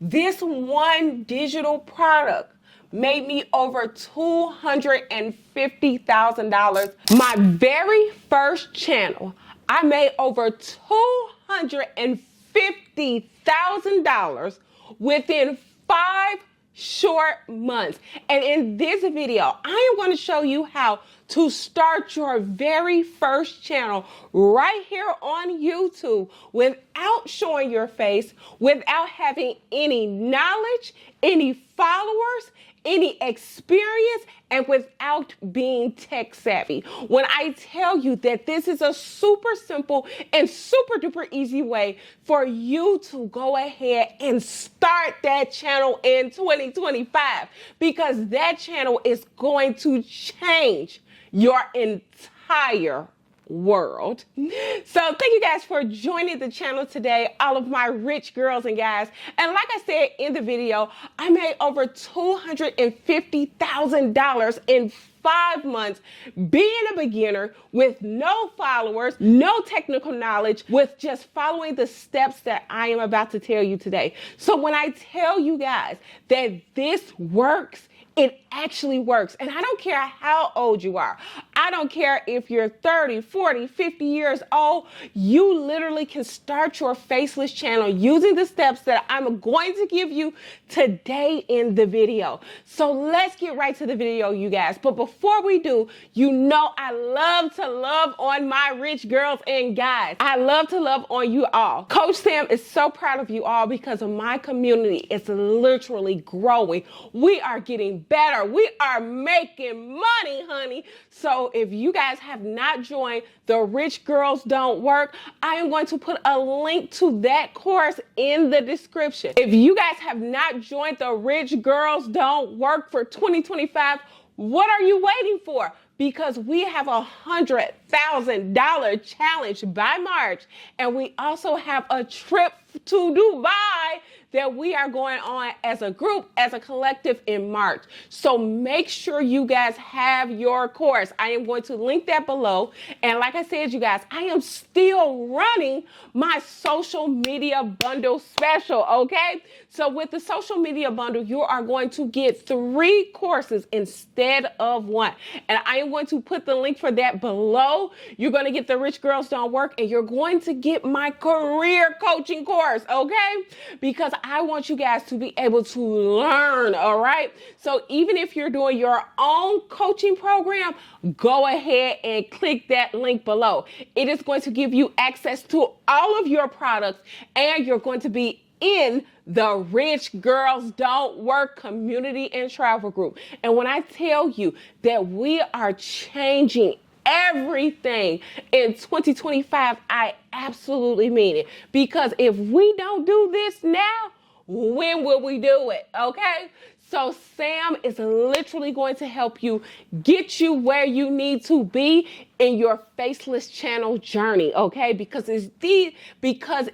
This one digital product made me over $250,000. My very first channel, I made over $250,000 within 5 short months. And in this video, I am going to show you how to start your very first channel right here on YouTube without showing your face, without having any knowledge, any followers, any experience, and without being tech savvy. When I tell you that this is a super simple and super duper easy way for you to go ahead and start that channel in 2025, because that channel is going to change your entire world. So thank you guys for joining the channel today, all of my rich girls and guys. And like I said in the video, I made over $250,000 in 5 months being a beginner with no followers, no technical knowledge, with just following the steps that I am about to tell you today. So when I tell you guys that this works, it actually works. And I don't care how old you are. I don't care if you're 30, 40, 50 years old. You literally can start your Faceless channel using the steps that I'm going to give you today in the video. So let's get right to the video, you guys. But before we do, you know I love to love on my rich girls and guys. I love to love on you all. Coach Sam is so proud of you all because of my community. It's literally growing. We are getting better. We are making money, honey. So if you guys have not joined the Rich Girls Don't Work, I am going to put a link to that course in the description. If you guys have not joined the Rich Girls Don't Work for 2025, what are you waiting for? Because we have a $100,000 challenge by March, and we also have a trip to Dubai that we are going on as a group, as a collective in March. So make sure you guys have your course. I am going to link that below. And like I said, you guys, I am still running my social media bundle special, okay? So with the social media bundle, you are going to get 3 courses instead of 1. And I am going to put the link for that below. You're going to get the Rich Girls Don't Work, and you're going to get my career coaching course, okay? Because I want you guys to be able to learn, all right? So even if you're doing your own coaching program, go ahead and click that link below. It is going to give you access to all of your products, and you're going to be in the Rich Girls Don't Work community and travel group. And when I tell you that we are changing everything in 2025, I absolutely mean it. Because if we don't do this now, when will we do it? Okay? So Sam is literally going to help you get you where you need to be in your Faceless channel journey, okay? Because it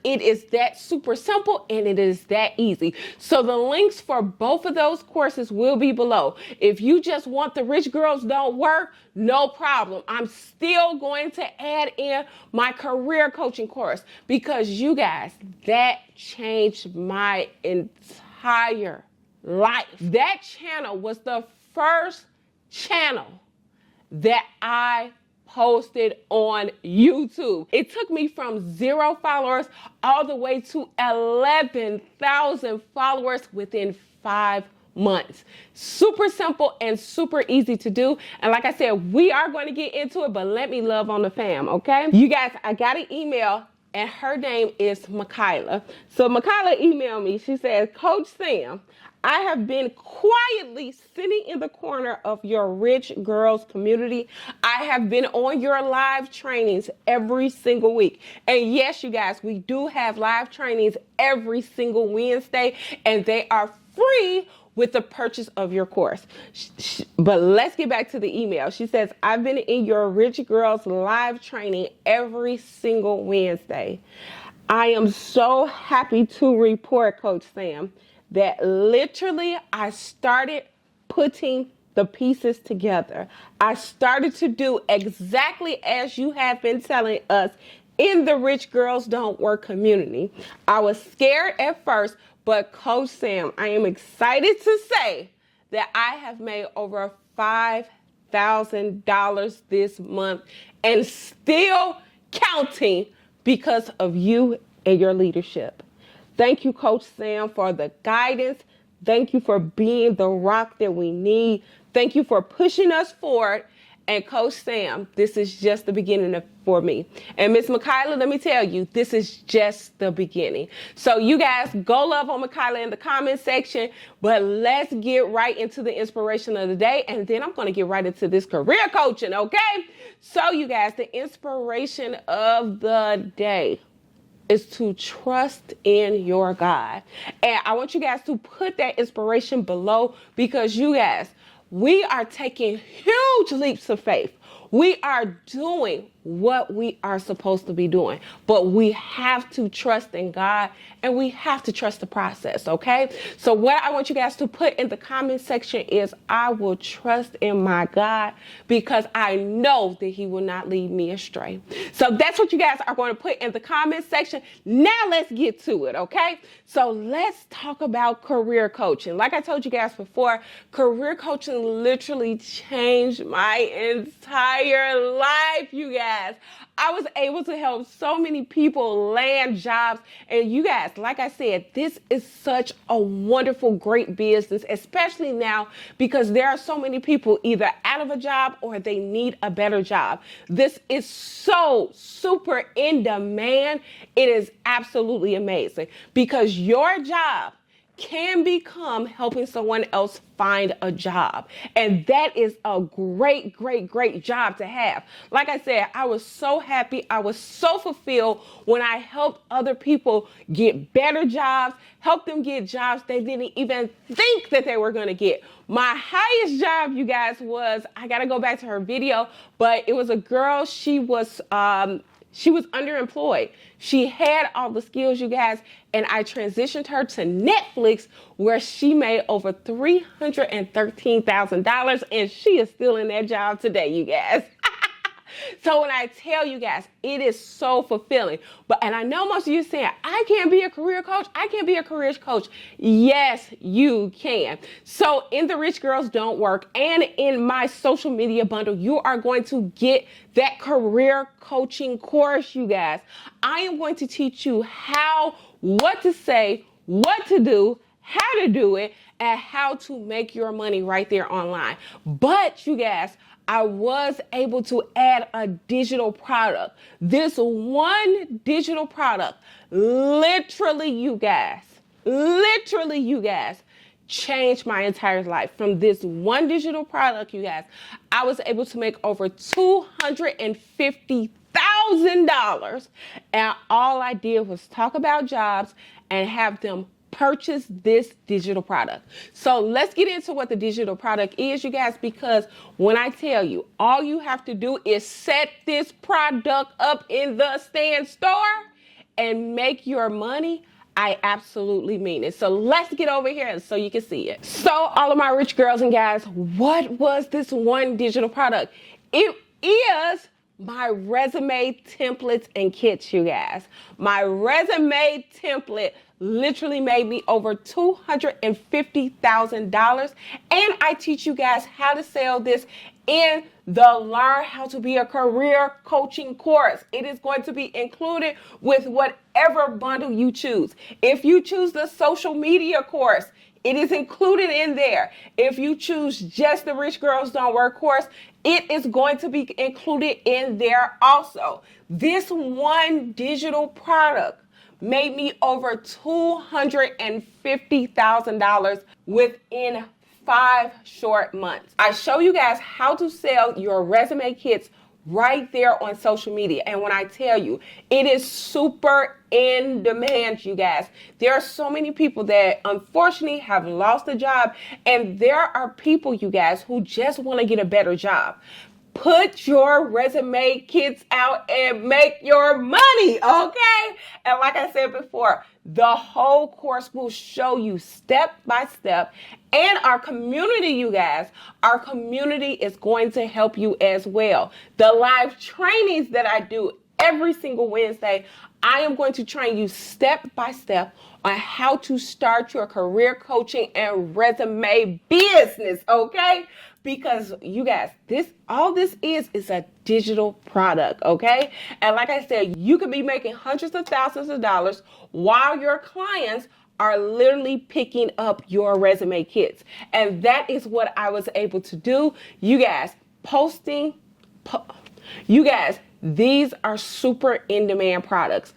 is that super simple and it is that easy. So the links for both of those courses will be below. If you just want the Rich Girls Don't Work, no problem. I'm still going to add in my career coaching course because you guys, that changed my entire life. That channel was the first channel that I posted on YouTube. It took me from 0 followers all the way to 11,000 followers within 5 months. Super simple and super easy to do. And like I said, we are going to get into it, but let me love on the fam, okay? You guys, I got an email and her name is Michaela. So Michaela emailed me. She says, Coach Sam, I have been quietly sitting in the corner of your Rich Girls community. I have been on your live trainings every single week. And yes, you guys, we do have live trainings every single Wednesday, and they are free with the purchase of your course. But let's get back to the email. She says, I've been in your Rich Girls live training every single Wednesday. I am so happy to report, Coach Sam, that literally I started putting the pieces together. I started to do exactly as you have been telling us in the Rich Girls Don't Work community. I was scared at first, But Coach Sam, I am excited to say that I have made over $5,000 this month and still counting because of you and your leadership. Thank you, Coach Sam, for the guidance. Thank you for being the rock that we need. Thank you for pushing us forward. And Coach Sam, this is just the beginning for me. And Miss Michaela, let me tell you, this is just the beginning. So you guys go love on Michaela in the comment section, but let's get right into the inspiration of the day. And then I'm going to get right into this career coaching, okay? So you guys, the inspiration of the day is to trust in your God. And I want you guys to put that inspiration below, because you guys, we are taking huge leaps of faith. We are doing what we are supposed to be doing, but we have to trust in God and we have to trust the process, okay? So what I want you guys to put in the comment section is, I will trust in my God because I know that he will not lead me astray. So that's what you guys are going to put in the comment section. Now let's get to it, okay? So let's talk about career coaching. Like I told you guys before, career coaching literally changed my entire life, you guys. I was able to help so many people land jobs. And you guys, like I said, this is such a wonderful, great business, especially now because there are so many people either out of a job or they need a better job. This is so super in demand. It is absolutely amazing because your job can become helping someone else find a job. And that is a great, great, great job to have. Like I said, I was so happy. I was so fulfilled when I helped other people get better jobs, help them get jobs they didn't even think that they were going to get. My highest job, you guys, was, I got to go back to her video, but it was a girl. She was underemployed. She had all the skills, you guys, and I transitioned her to Netflix, where she made over $313,000, and she is still in that job today, you guys. So when I tell you guys, it is so fulfilling. And I know most of you saying, I can't be a career coach. I can't be a career coach. Yes, you can. So in the Rich Girls Don't Work and in my social media bundle, you are going to get that career coaching course, you guys. I am going to teach you what to say, what to do, how to do it, and how to make your money right there online. But you guys, I was able to add a digital product. This one digital product, literally, you guys, changed my entire life. From this one digital product, you guys, I was able to make over $250,000. And all I did was talk about jobs and have them purchase this digital product. So let's get into what the digital product is, you guys, because when I tell you, all you have to do is set this product up in the Stand store and make your money. I absolutely mean it. So let's get over here so you can see it. So all of my rich girls and guys, what was this one digital product? It is my resume templates and kits, you guys. My resume template literally made me over $250,000. And I teach you guys how to sell this in the Learn How to Be a Career Coaching course. It is going to be included with whatever bundle you choose. If you choose the social media course, it is included in there. If you choose just the Rich Girls Don't Work course, it is going to be included in there also. This one digital product made me over $250,000 within 5 short months. I show you guys how to sell your resume kits right there on social media. And when I tell you, it is super in demand, you guys. There are so many people that unfortunately have lost a job, and there are people, you guys, who just want to get a better job. Put your resume kits out and make your money, okay? And like I said before, the whole course will show you step by step. And our community, you guys, our community is going to help you as well. The live trainings that I do every single Wednesday, I am going to train you step by step on how to start your career coaching and resume business, okay? Because you guys, all this is a digital product, okay? And like I said, you could be making hundreds of thousands of dollars while your clients are literally picking up your resume kits. And that is what I was able to do. You guys, you guys, these are super in-demand products.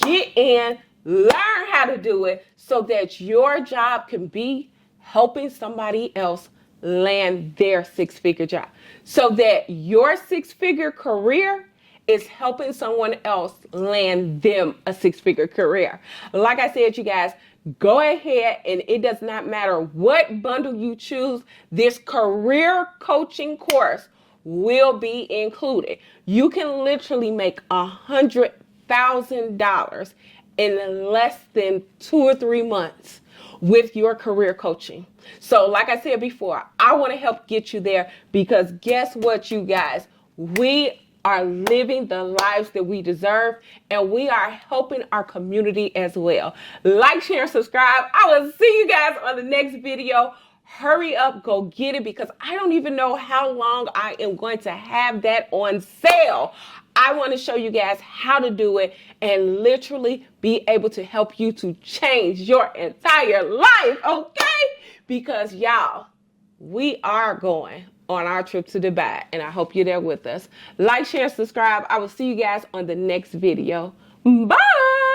Get in, learn how to do it so that your job can be helping somebody else land their six-figure job. So that your six-figure career is helping someone else land them a six-figure career. Like I said, you guys, go ahead, and it does not matter what bundle you choose, this career coaching course will be included. You can literally make $100,000 in less than 2 or 3 months with your career coaching. So like I said before, I want to help get you there, because guess what, you guys? We are living the lives that we deserve, and we are helping our community as well. Like, share, and subscribe. I will see you guys on the next video. Hurry up, go get it, because I don't even know how long I am going to have that on sale. I want to show you guys how to do it and literally be able to help you to change your entire life, okay? Because y'all, we are going on our trip to Dubai, and I hope you're there with us. Like, share, subscribe. I will see you guys on the next video. Bye.